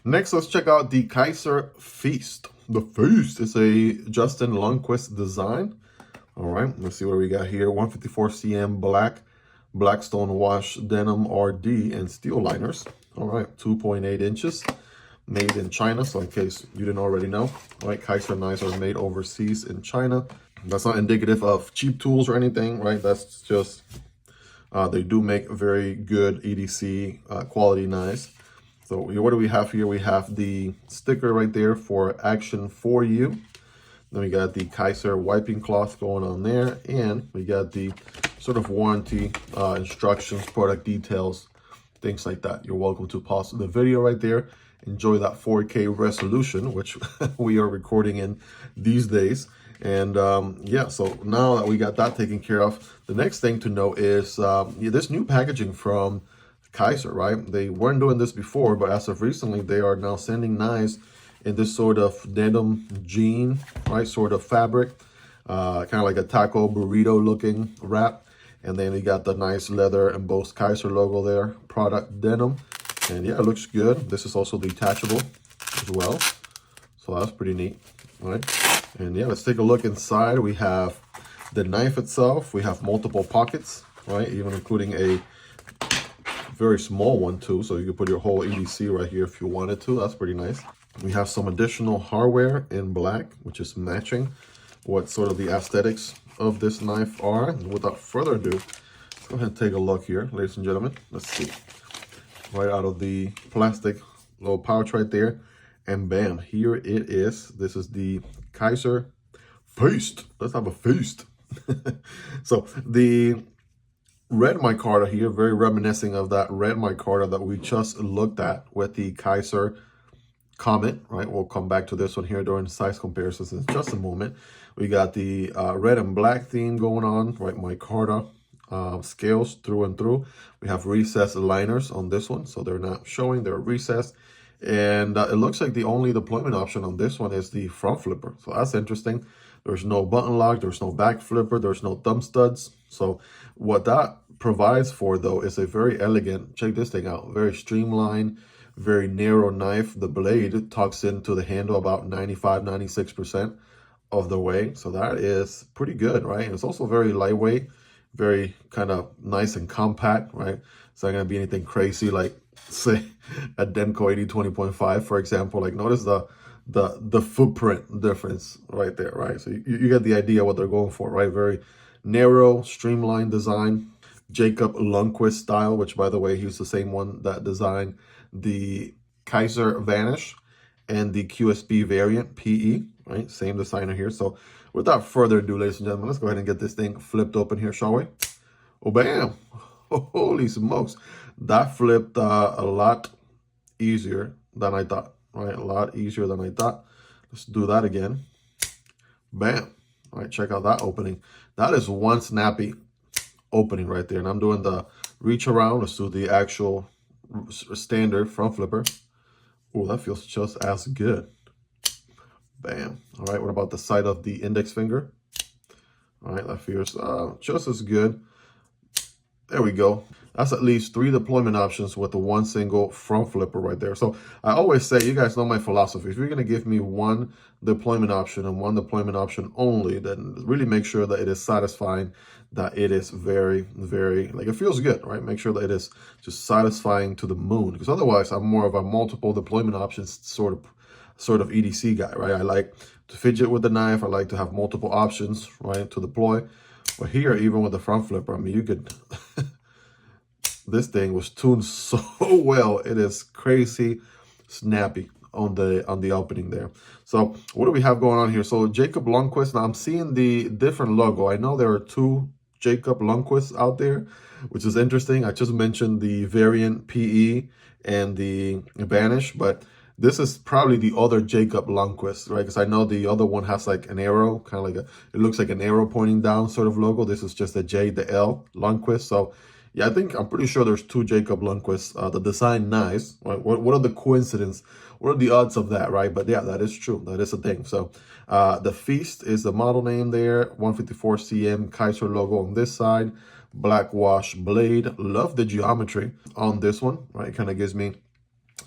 Next, let's check out the Kizer Feist. The Feist is a Justin Lundquist design. All right, let's see what we got here. 154 cm Blackstone wash denim RD and steel liners. All right, 2.8 inches. Made in China, so in case you didn't already know, right? Kizer knives are made overseas in China. That's not indicative of cheap tools or anything, right? That's just, they do make very good EDC quality knives. So what do we have here? We have the sticker right there for Action for You. Then we got the Kizer wiping cloth going on there. And we got the sort of warranty instructions, product details, things like that. You're welcome to pause the video right there. Enjoy that 4K resolution, which we are recording in these days. And yeah, so now that we got that taken care of, the next thing to know is this new packaging from Kizer, right? They weren't doing this before, but as of recently, they are now sending knives in this sort of denim jean, right? Sort of fabric, kind of like a taco burrito looking wrap. And then we got the nice leather embossed Kizer logo there, product denim. And yeah, it looks good. This is also detachable as well. So that's pretty neat, right? And yeah, let's take a look inside. We have the knife itself. We have multiple pockets, right? Even including a very small one too. So you can put your whole EDC right here if you wanted to. That's pretty nice. We have some additional hardware in black, which is matching what sort of the aesthetics of this knife are. And without further ado, let's go ahead and take a look here, ladies and gentlemen. Let's see. Right out of the plastic little pouch right there. And bam, here it is. This is the Kizer Feist. Let's have a feast. So the red micarta here, very reminiscent of that red micarta that we just looked at with the Kizer Comet, right? We'll come back to this one here during size comparisons in just a moment. We got the red and black theme going on, right? Micarta scales through and through. We have recessed liners on this one, so they're not showing, they're recessed. And it looks like the only deployment option on this one is the front flipper. So that's interesting. There's no button lock, there's no back flipper, there's no thumb studs. So what that provides for though is a very elegant, check this thing out, very streamlined, very narrow knife. The blade tucks into the handle about 95, 96% of the way. So that is pretty good, right? It's also very lightweight, very kind of nice and compact, right? It's not gonna be anything crazy like say a Demko AD 20.5, for example. Like notice the footprint difference right there, right? So you get the idea what they're going for, right? Very narrow, streamlined design, Jacob Lundquist style, which by the way, he's the same one that designed the Kizer Vanish and the QSP variant PE, right? Same designer here. So without further ado, ladies and gentlemen, let's go ahead and get this thing flipped open here, shall we? Oh, bam. Holy smokes. That flipped a lot easier than I thought, right? A lot easier than I thought. Let's do that again. Bam. All right, check out that opening. That is one snappy opening right there. And I'm doing the reach around. Let's do the actual standard front flipper. Oh, that feels just as good. Bam. All right, what about the side of the index finger? All right, that feels just as good. There we go. That's at least 3 deployment options with the one single front flipper right there. So I always say, you guys know my philosophy. If you're going to give me one deployment option and one deployment option only, then really make sure that it is satisfying, that it is very, very, like it feels good, right? Make sure that it is just satisfying to the moon. Because otherwise, I'm more of a multiple deployment options sort of EDC guy, right? I like to fidget with the knife. I like to have multiple options, right, to deploy. But here, even with the front flipper, I mean, you could... This thing was tuned so well. It is crazy snappy on the opening there. So what do we have going on here? So Jacob Lundquist. Now I'm seeing the different logo. I know there are 2 Jacob Lundquists out there, which is interesting. I just mentioned the variant PE and the Vanish, but this is probably the other Jacob Lundquist, right? Because I know the other one has like an arrow, kind of like it looks like an arrow pointing down sort of logo. This is just a J, the L, Lundquist. So yeah, I'm pretty sure there's 2 Jacob Lundquists. The design nice. Right? What are the coincidence? What are the odds of that, right? But yeah, that is true. That is a thing. So the Feist is the model name there. 154 cm Kizer logo on this side. Black wash blade. Love the geometry on this one, right? It kind of gives me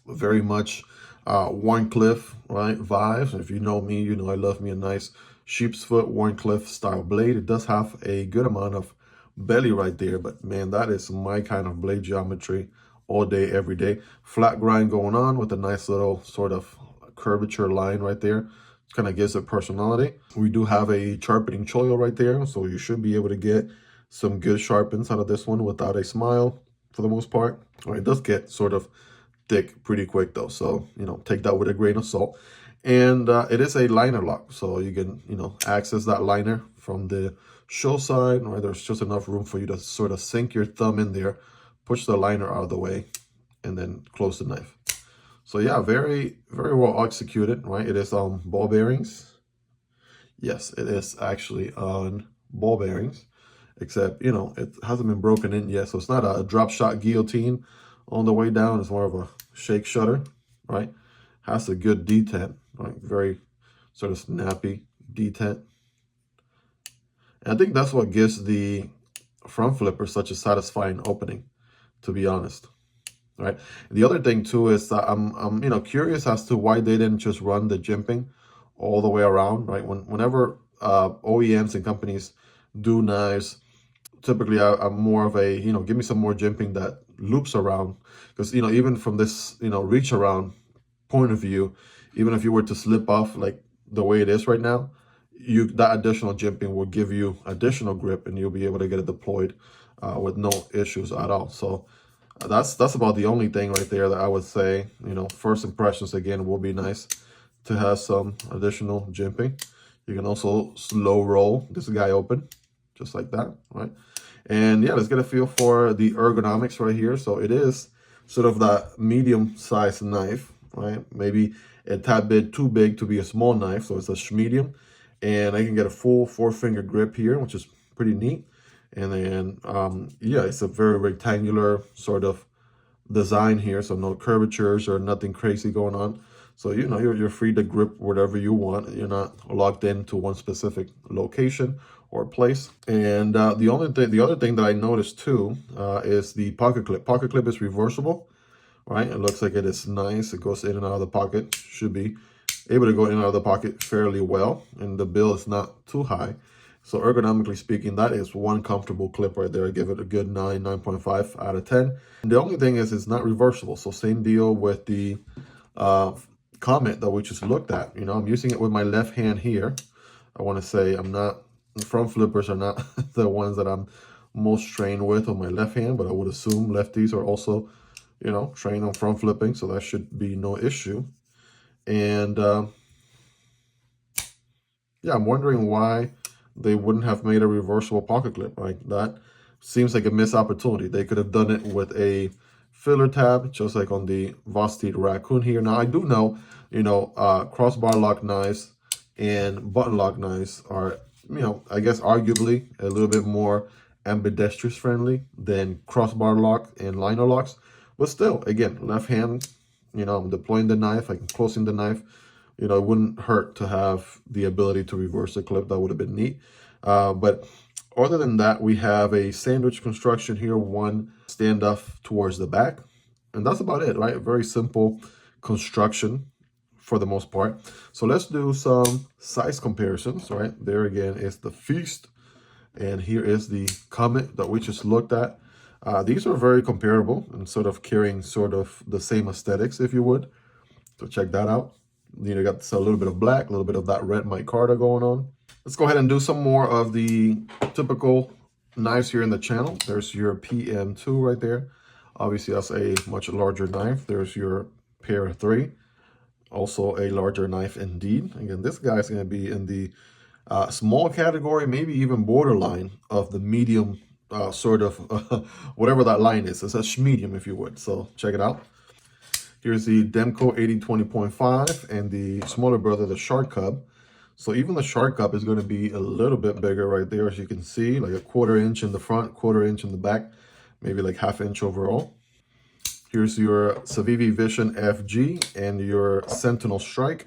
Very much Warncliffe, right, vibes. If you know me, you know I love me a nice sheep's foot Warncliffe style blade. It does have a good amount of belly right there, but man, that is my kind of blade geometry all day, every day. Flat grind going on with a nice little sort of curvature line right there. Kind of gives it personality. We do have a sharpening choil right there, so you should be able to get some good sharpens out of this one without a smile for the most part. It does get sort of thick pretty quick though, so you know, take that with a grain of salt. And it is a liner lock, so you can, you know, access that liner from the show side, right? There's just enough room for you to sort of sink your thumb in there, push the liner out of the way, and then close the knife. So yeah, very well executed, right? It is on ball bearings. Yes, it is actually on ball bearings, except, you know, it hasn't been broken in yet, so it's not a drop shot guillotine on the way down. It's more of a shake shutter, right? Has a good detent, right? Very sort of snappy detent. And I think that's what gives the front flipper such a satisfying opening, to be honest, right? The other thing too is that I'm you know, curious as to why they didn't just run the jimping all the way around, right? Whenever OEMs and companies do knives, typically I'm more of a, you know, give me some more jimping that loops around, because, you know, even from this, you know, reach around point of view, even if you were to slip off like the way it is right now, that additional jimping will give you additional grip and you'll be able to get it deployed with no issues at all. So that's about the only thing right there that I would say, you know, first impressions again will be nice to have some additional jimping. You can also slow roll this guy open just like that, right? And yeah, let's get a feel for the ergonomics right here. So it is sort of that medium-sized knife, right? Maybe a tad bit too big to be a small knife, so it's a medium. And I can get a full 4-finger grip here, which is pretty neat. And then, yeah, it's a very rectangular sort of design here, so no curvatures or nothing crazy going on. So, you know, you're free to grip whatever you want. You're not locked into one specific location or place. And the other thing that I noticed too is the pocket clip. Pocket clip is reversible, right? It looks like it is nice. It goes in and out of the pocket. Should be able to go in and out of the pocket fairly well, and the bill is not too high. So ergonomically speaking, that is one comfortable clip right there. I give it a good 9.5 out of 10. And the only thing is it's not reversible. So same deal with the Comet that we just looked at. You know, I'm using it with my left hand here. I want to say front flippers are not the ones that I'm most trained with on my left hand, but I would assume lefties are also, you know, trained on front flipping. So that should be no issue. And yeah, I'm wondering why they wouldn't have made a reversible pocket clip, right? That seems like a missed opportunity. They could have done it with a filler tab, just like on the Vosteed Raccoon here. Now, I do know, you know, crossbar lock knives and button lock knives are, you know, I guess arguably a little bit more ambidextrous friendly than crossbar lock and liner locks. But still, again, left hand, you know, I'm deploying the knife, I'm closing the knife. You know, it wouldn't hurt to have the ability to reverse the clip. That would have been neat. But other than that, we have a sandwich construction here, one standoff towards the back. And that's about it, right? Very simple construction for the most part. So let's do some size comparisons, right? There again is the Feist. And here is the Comet that we just looked at. These are very comparable and sort of carrying sort of the same aesthetics, if you would. So check that out. You know, got a little bit of black, a little bit of that red micarta going on. Let's go ahead and do some more of the typical knives here in the channel. There's your PM2 right there. Obviously, that's a much larger knife. There's your Pair 3. Also a larger knife indeed. Again, this guy's going to be in the small category, maybe even borderline of the medium sort of whatever that line is. It's a medium, if you would. So check it out. Here's the Demko AD 20.5 and the smaller brother, the Shark Cub. So even the Shark Cub is going to be a little bit bigger right there, as you can see, like a 1/4 inch in the front, 1/4 inch in the back, maybe like 1/2 inch overall. Here's your Civivi Vision FG and your Sentinel Strike.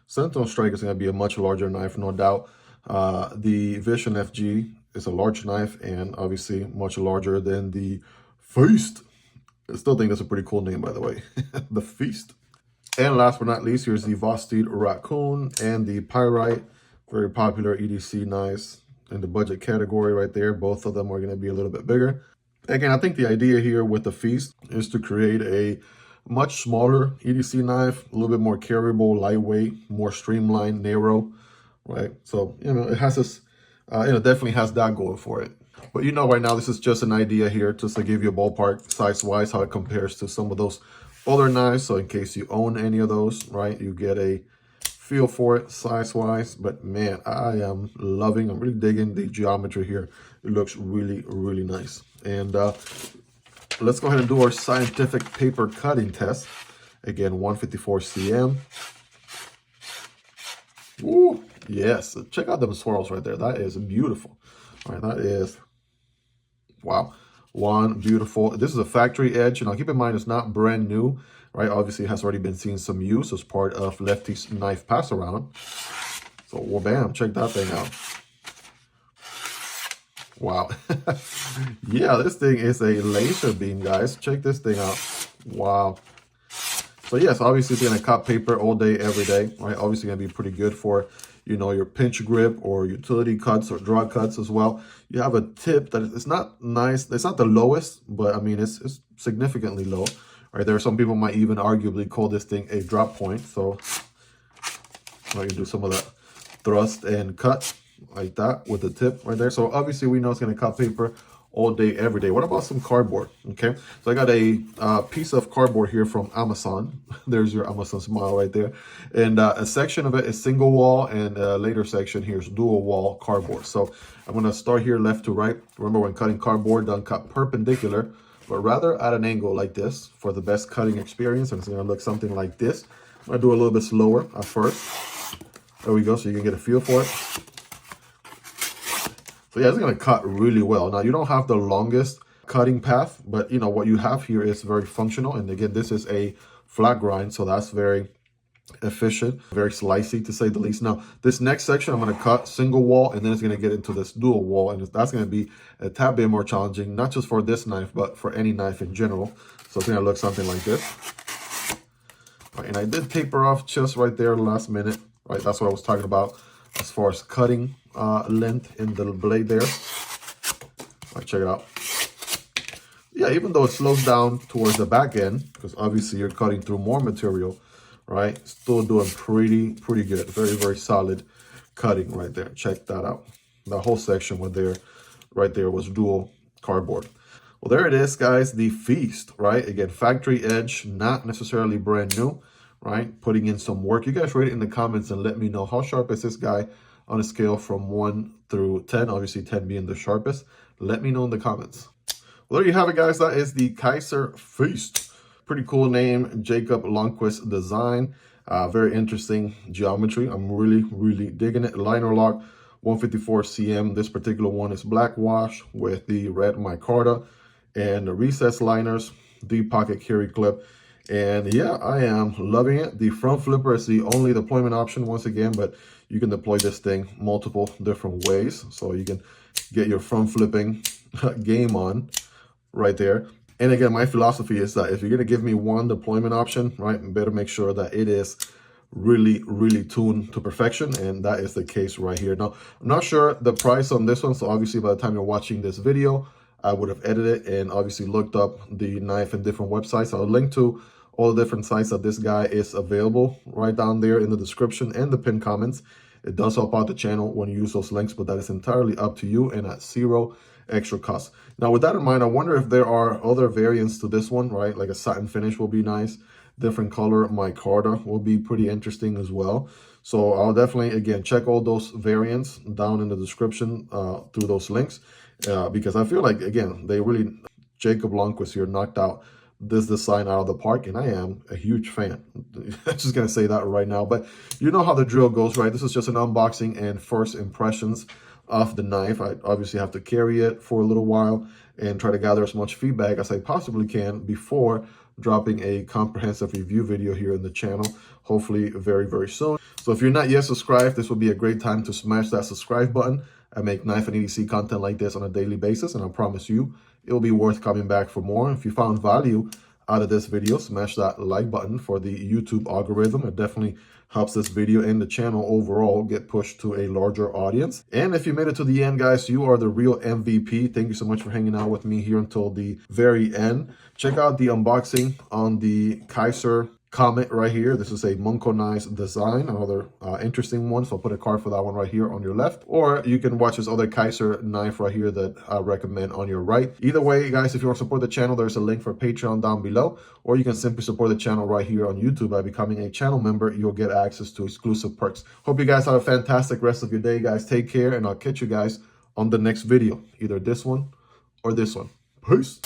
Sentinel Strike is going to be a much larger knife, no doubt. The Vision FG is a large knife and obviously much larger than the Feist. I still think that's a pretty cool name, by the way. The Feast. And last but not least, here's the Vosteed Raccoon and the Pyrite. Very popular EDC knives in the budget category right there. Both of them are going to be a little bit bigger. Again, I think the idea here with the Feast is to create a much smaller EDC knife, a little bit more carryable, lightweight, more streamlined, narrow, right? So, it has this, definitely has that going for it. But right now, this is just an idea here, just to give you a ballpark size-wise, how it compares to some of those other knives. So in case you own any of those, right, you get a feel for it size-wise. But man, I'm really digging the geometry here. It looks really, really nice. And let's go ahead and do our scientific paper cutting test. Again, 154 cm. Ooh, yes. Check out them swirls right there. That is beautiful. All right, that is, wow. One beautiful. This is a factory edge. Keep in mind it's not brand new, right? Obviously, it has already been seeing some use as part of Lefty's knife pass around. So, well, bam, check that thing out. Wow. Yeah, this thing is a laser beam, guys. Check this thing out. Wow. So yes, obviously it's gonna cut paper all day, every day, right? Obviously gonna be pretty good for, your pinch grip or utility cuts or draw cuts as well. You have a tip that it's not nice. It's not the lowest, but I mean, it's significantly low, right? There are some people might even arguably call this thing a drop point. So I can do some of that thrust and cut like that with the tip right there. So obviously we know it's going to cut paper all day, every day. What about some cardboard? Okay, so I got a piece of cardboard here from Amazon. There's your Amazon smile right there. And a section of it is single wall, and a later section here is dual wall cardboard. So I'm going to start here left to right. Remember, when cutting cardboard, don't cut perpendicular, but rather at an angle like this for the best cutting experience. And it's going to look something like this. I'm going to do a little bit slower at first. There we go, so you can get a feel for it. So yeah, it's going to cut really well. Now, you don't have the longest cutting path, but what you have here is very functional. And again, this is a flat grind, so that's very efficient, very slicey to say the least. Now, this next section, I'm going to cut single wall, and then it's going to get into this dual wall, and that's going to be a tad bit more challenging, not just for this knife, but for any knife in general. So it's going to look something like this. All right, and I did taper off just right there last minute, right? That's what I was talking about as far as cutting length in the blade there. All right, check it out. Yeah, even though it slows down towards the back end, because obviously you're cutting through more material, right? Still doing pretty good. Very, very solid cutting right there. Check that out. The whole section right there was dual cardboard. Well, there it is, guys. The Feast, right? Again, factory edge, not necessarily brand new, right? Putting in some work. You guys rate it in the comments and let me know, how sharp is this guy on a scale from 1 through 10, obviously 10 being the sharpest. Let me know in the comments. Well, there you have it, guys. That is the Kizer Feist. Pretty cool name, Jacob Lundquist design. Very interesting geometry. I'm really digging it. Liner lock, 154 cm. This particular one is black wash with the red micarta and the recessed liners, the pocket carry clip. And yeah, I am loving it. The front flipper is the only deployment option once again, but you can deploy this thing multiple different ways. So you can get your front flipping game on right there. And again, my philosophy is that if you're going to give me one deployment option, right, better make sure that it is really tuned to perfection. And that is the case right here. Now, I'm not sure the price on this one. So obviously by the time you're watching this video, I would have edited and obviously looked up the knife in different websites. I'll link to all the different sites that this guy is available right down there in the description and the pinned comments. It does help out the channel when you use those links, but that is entirely up to you and at zero extra cost. Now, with that in mind, I wonder if there are other variants to this one, right? Like a satin finish will be nice. Different color micarta will be pretty interesting as well. So I'll definitely, again, check all those variants down in the description through those links because I feel like, again, Jacob Lundquist here knocked out this design out of the park, and I am a huge fan. I'm just gonna say that right now, but you know how the drill goes, right? This is just an unboxing and first impressions of the knife. I obviously have to carry it for a little while and try to gather as much feedback as I possibly can before dropping a comprehensive review video here in the channel, hopefully very soon. So if you're not yet subscribed, this would be a great time to smash that subscribe button. I make knife and EDC content like this on a daily basis, and I promise you, it'll be worth coming back for more. If you found value out of this video, smash that like button for the YouTube algorithm. It definitely helps this video and the channel overall get pushed to a larger audience. And if you made it to the end, guys, you are the real MVP. Thank you so much for hanging out with me here until the very end. Check out the unboxing on the Kizer Comet right here. This is a monconized design, another interesting one. So I'll put a card for that one right here on your left, or you can watch this other Kizer knife right here that I recommend on your right. Either way, guys, if you want to support the channel, there's a link for Patreon down below, or you can simply support the channel right here on YouTube by becoming a channel member. You'll get access to exclusive perks. Hope you guys have a fantastic rest of your day, guys. Take care, and I'll catch you guys on the next video, either this one or this one. Peace.